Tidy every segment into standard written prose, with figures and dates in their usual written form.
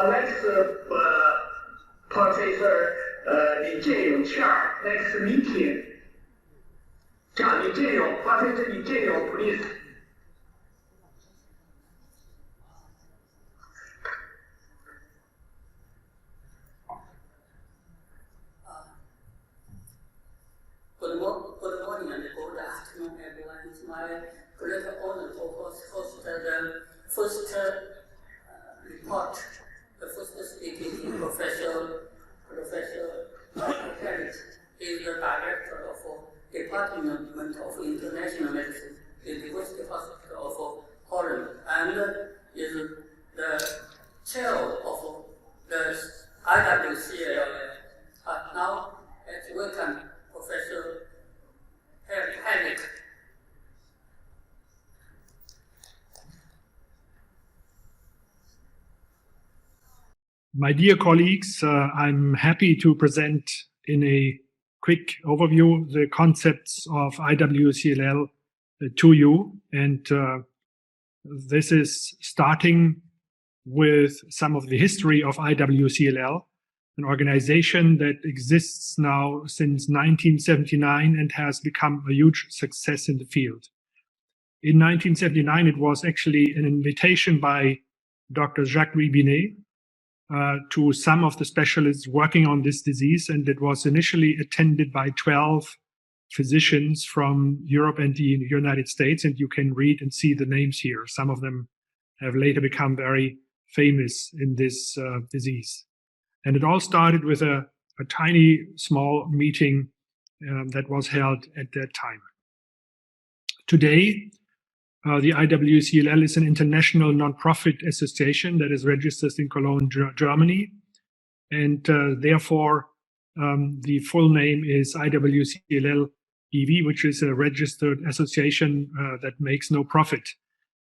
Next Professor iwCLL, next meeting. iwCLL, Professor iwCLL, please. Good morning and good afternoon, everyone. It's my great honor to host the first report, the first speaking Professor Hallek is the director of Department of International Medicine, the University Hospital of Holland, and is the chair of the iwCLL. Now, let's welcome Professor Hallek. My dear colleagues, I'm happy to present in a quick overview the concepts of iwCLL to you. And this is starting with some of the history of iwCLL, an organization that exists now since 1979 and has become a huge success in the field. In 1979, it was actually an invitation by Dr. Jacques-Louis Binet to some of the specialists working on this disease, and it was initially attended by 12 physicians from Europe and the United States, and you can read and see the names here. Some of them have later become very famous in this disease. And it all started with a tiny, small meeting that was held at that time. Today, the iwCLL is an international non-profit association that is registered in Cologne, Germany. And therefore, the full name is iwCLL EV, which is a registered association that makes no profit.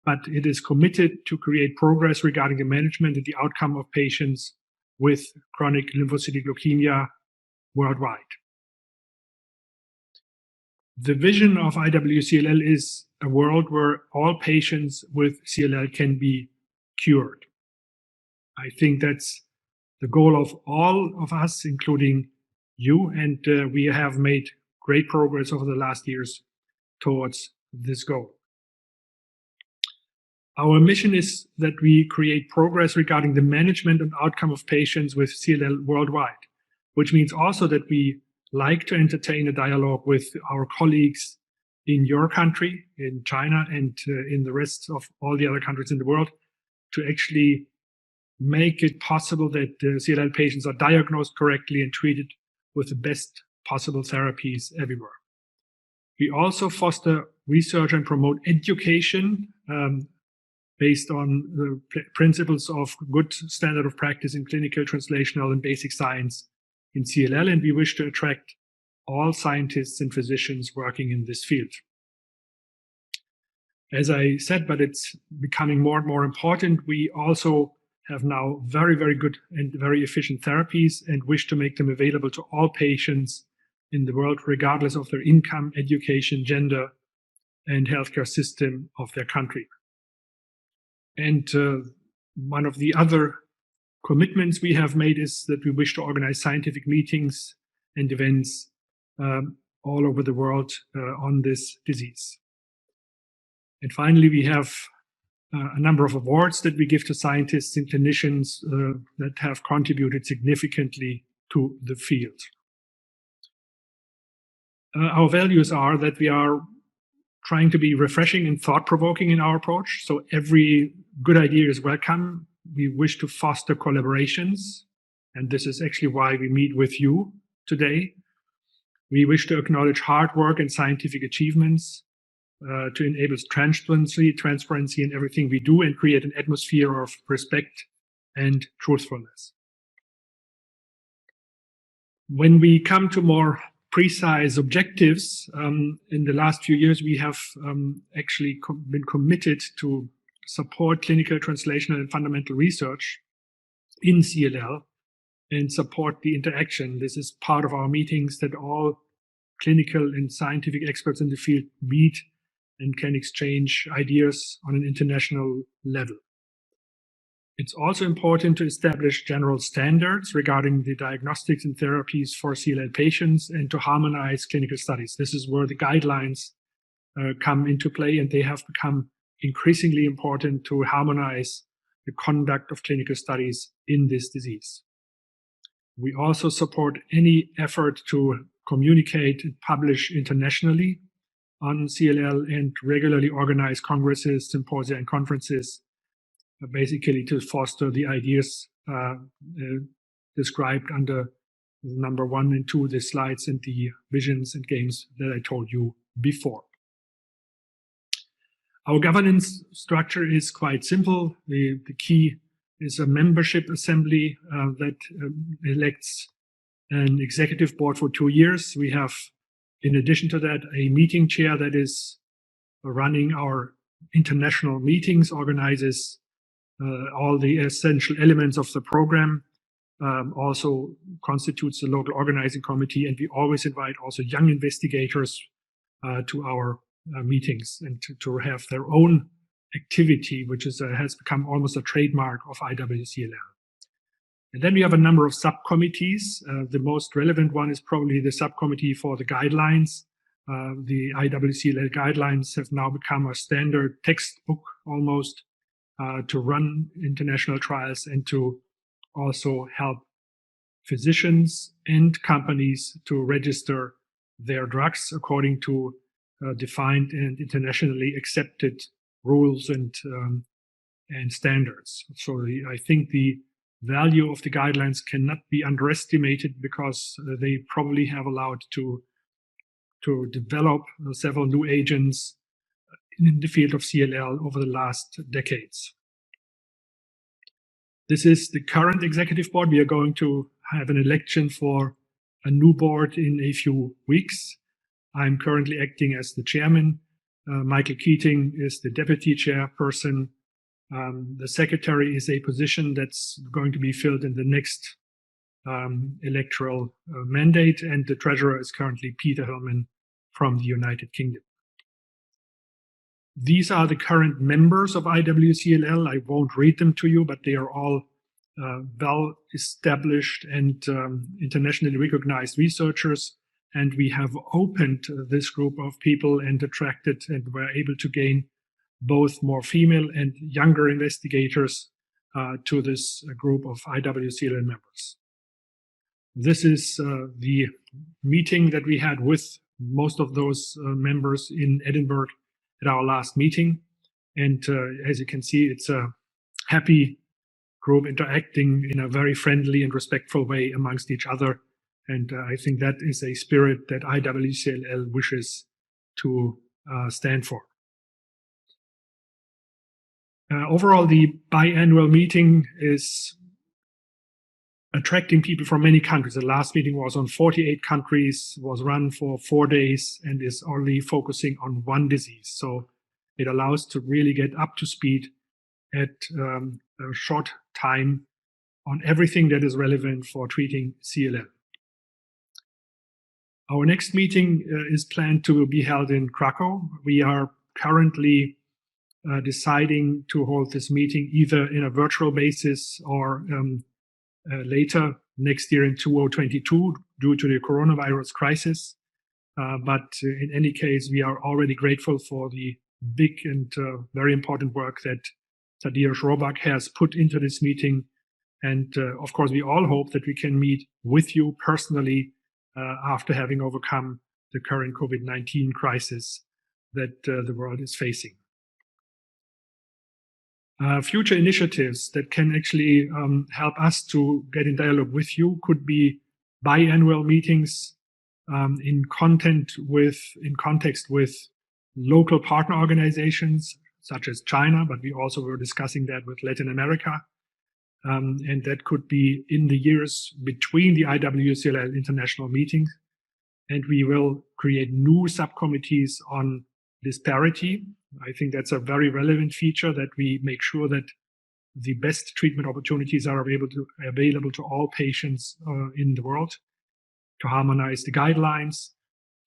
But it is committed to create progress regarding the management and the outcome of patients with chronic lymphocytic leukemia worldwide. The vision of iwCLL is a world where all patients with CLL can be cured. I think that's the goal of all of us, including you, and we have made great progress over the last years towards this goal. Our mission is that we create progress regarding the management and outcome of patients with CLL worldwide, which means also that we like to entertain a dialogue with our colleagues in your country, in China, and in the rest of all the other countries in the world, to actually make it possible that CLL patients are diagnosed correctly and treated with the best possible therapies everywhere. We also foster research and promote education based on the principles of good standard of practice in clinical, translational, and basic science in CLL, and we wish to attract all scientists and physicians working in this field. As I said, but it's becoming more and more important, we also have now very, very good and very efficient therapies and wish to make them available to all patients in the world, regardless of their income, education, gender, and healthcare system of their country. And one of the other commitments we have made is that we wish to organize scientific meetings and events all over the world on this disease. And finally, we have a number of awards that we give to scientists and clinicians that have contributed significantly to the field. Our values are that we are trying to be refreshing and thought-provoking in our approach. So every good idea is welcome. We wish to foster collaborations, and this is actually why we meet with you today. We wish to acknowledge hard work and scientific achievements to enable transparency in everything we do and create an atmosphere of respect and truthfulness. When we come to more precise objectives, in the last few years, we have actually been committed to support clinical, translational, and fundamental research in CLL and support the interaction. This is part of our meetings, that all clinical and scientific experts in the field meet and can exchange ideas on an international level. It's also important to establish general standards regarding the diagnostics and therapies for CLL patients and to harmonize clinical studies. This is where the guidelines come into play, and they have become increasingly important to harmonize the conduct of clinical studies in this disease. We also support any effort to communicate and publish internationally on CLL and regularly organize congresses, symposia, and conferences, basically to foster the ideas described under number 1 and 2, the slides and the visions and games that I told you before. Our governance structure is quite simple. The key is a membership assembly that elects an executive board for 2 years. We have, in addition to that, a meeting chair that is running our international meetings, organizes all the essential elements of the program, also constitutes the local organizing committee, and we always invite also young investigators to our meetings and to have their own activity, which has become almost a trademark of iwCLL. And then we have a number of subcommittees. The most relevant one is probably the subcommittee for the guidelines. The iwCLL guidelines have now become a standard textbook almost to run international trials and to also help physicians and companies to register their drugs according to defined and internationally accepted rules and standards. So I think the value of the guidelines cannot be underestimated, because they probably have allowed to develop several new agents in the field of CLL over the last decades. This is the current executive board. We are going to have an election for a new board in a few weeks. I'm currently acting as the chairman. Michael Keating is the deputy chairperson. The secretary is a position that's going to be filled in the next electoral mandate, and the treasurer is currently Peter Hillman from the United Kingdom. These are the current members of iwCLL. I won't read them to you, but they are all well-established and internationally recognized researchers. And we have opened this group of people and attracted and were able to gain both more female and younger investigators to this group of iwCLL members. This is the meeting that we had with most of those members in Edinburgh at our last meeting. And as you can see, it's a happy group interacting in a very friendly and respectful way amongst each other. And I think that is a spirit that iwCLL wishes to stand for. Overall, the biannual meeting is attracting people from many countries. The last meeting was on 48 countries, was run for 4 days, and is only focusing on one disease. So it allows to really get up to speed at a short time on everything that is relevant for treating CLL. Our next meeting is planned to be held in Krakow. We are currently deciding to hold this meeting either in a virtual basis or later next year in 2022 due to the coronavirus crisis. But in any case, we are already grateful for the big and very important work that Tadeusz Robak has put into this meeting. And of course, we all hope that we can meet with you personally after having overcome the current COVID-19 crisis that the world is facing. Future initiatives that can actually help us to get in dialogue with you could be biannual meetings in context with local partner organizations such as China, but we also were discussing that with Latin America. And that could be in the years between the iwCLL international meetings. And we will create new subcommittees on disparity. I think that's a very relevant feature, that we make sure that the best treatment opportunities are available to all patients in the world, to harmonize the guidelines,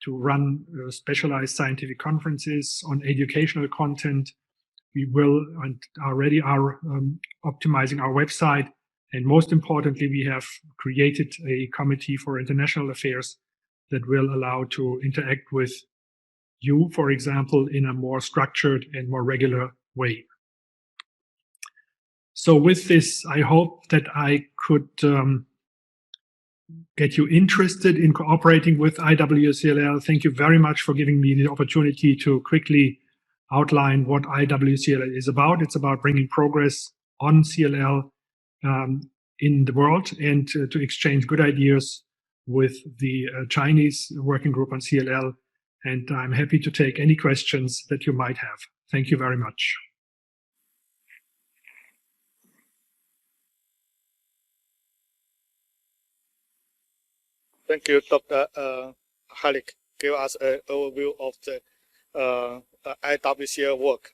to run specialized scientific conferences on educational content, we will and already are optimizing our website. And most importantly, we have created a committee for international affairs that will allow to interact with you, for example, in a more structured and more regular way. So with this, I hope that I could get you interested in cooperating with iwCLL. Thank you very much for giving me the opportunity to quickly outline what iwCLL is about. It's about bringing progress on CLL in the world and to exchange good ideas with the Chinese working group on CLL. And I'm happy to take any questions that you might have. Thank you very much. Thank you, Dr. Hallek. Give us an overview of the iwCLL work.